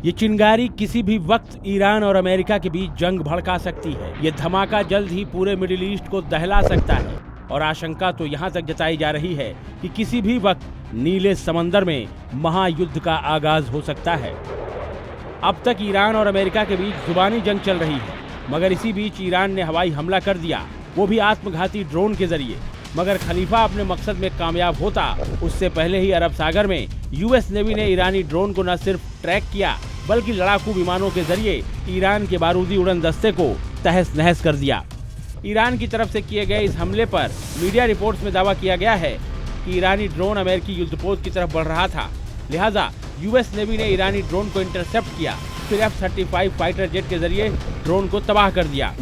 ये चिंगारी किसी भी वक्त ईरान और अमेरिका के बीच जंग भड़का सकती है। ये धमाका जल्द ही पूरे मिडिल ईस्ट को दहला सकता है और आशंका तो यहाँ तक जताई जा रही है कि किसी भी वक्त नीले समंदर में महायुद्ध का आगाज हो सकता है। अब तक ईरान और अमेरिका के बीच जुबानी जंग चल रही है, मगर इसी बीच ईरान ने हवाई हमला कर दिया, वो भी आत्मघाती ड्रोन के जरिए। मगर खलीफा अपने मकसद में कामयाब होता उससे पहले ही अरब सागर में यूएस नेवी ने ईरानी ड्रोन को न सिर्फ ट्रैक किया बल्कि लड़ाकू विमानों के जरिए ईरान के बारूदी उड़न दस्ते को तहस नहस कर दिया। ईरान की तरफ से किए गए इस हमले पर मीडिया रिपोर्ट्स में दावा किया गया है कि ईरानी ड्रोन अमेरिकी युद्धपोत की तरफ बढ़ रहा था, लिहाजा यूएस नेवी ने ईरानी ड्रोन को इंटरसेप्ट किया, फिर F-35 फाइटर जेट के जरिए ड्रोन को तबाह कर दिया।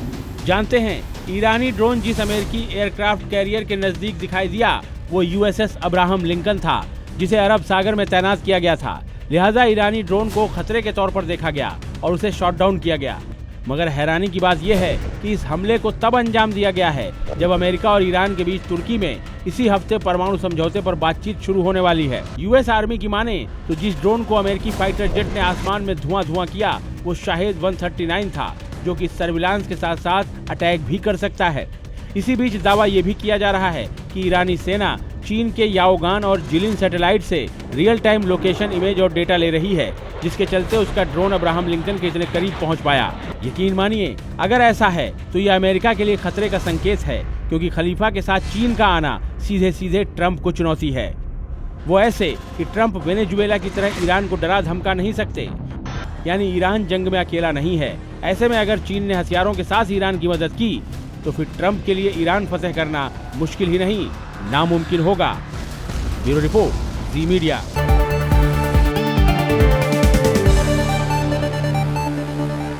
जानते हैं, ईरानी ड्रोन जिस अमेरिकी एयरक्राफ्ट कैरियर के नजदीक दिखाई दिया वो USS अब्राहम लिंकन था, जिसे अरब सागर में तैनात किया गया था। लिहाजा ईरानी ड्रोन को खतरे के तौर पर देखा गया और उसे शॉट डाउन किया गया। मगर हैरानी की बात यह है कि इस हमले को तब अंजाम दिया गया है जब अमेरिका और ईरान के बीच तुर्की में इसी हफ्ते परमाणु समझौते पर बातचीत शुरू होने वाली है। यूएस आर्मी की माने तो जिस ड्रोन को अमेरिकी फाइटर जेट ने आसमान में धुआं किया वो शाहिद 139 था, जो कि सर्विलांस के साथ साथ अटैक भी कर सकता है। इसी बीच दावा ये भी किया जा रहा है कि ईरानी सेना चीन के याओगान और जिलिन सैटेलाइट से रियल टाइम लोकेशन इमेज और डेटा ले रही है, जिसके चलते उसका ड्रोन अब्राहम लिंकन के इतने करीब पहुंच पाया। यकीन मानिए, अगर ऐसा है तो यह अमेरिका के लिए खतरे का संकेत है, क्योंकि खलीफा के साथ चीन का आना सीधे सीधे ट्रंप को चुनौती है। वो ऐसे कि ट्रंप वेनेजुएला की तरह ईरान को डरा धमका नहीं सकते, यानी ईरान जंग में अकेला नहीं है। ऐसे में अगर चीन ने हथियारों के साथ ईरान की मदद की तो फिर ट्रंप के लिए ईरान फतह करना मुश्किल ही नहीं, नामुमकिन होगा। ब्यूरो रिपोर्ट, जी मीडिया।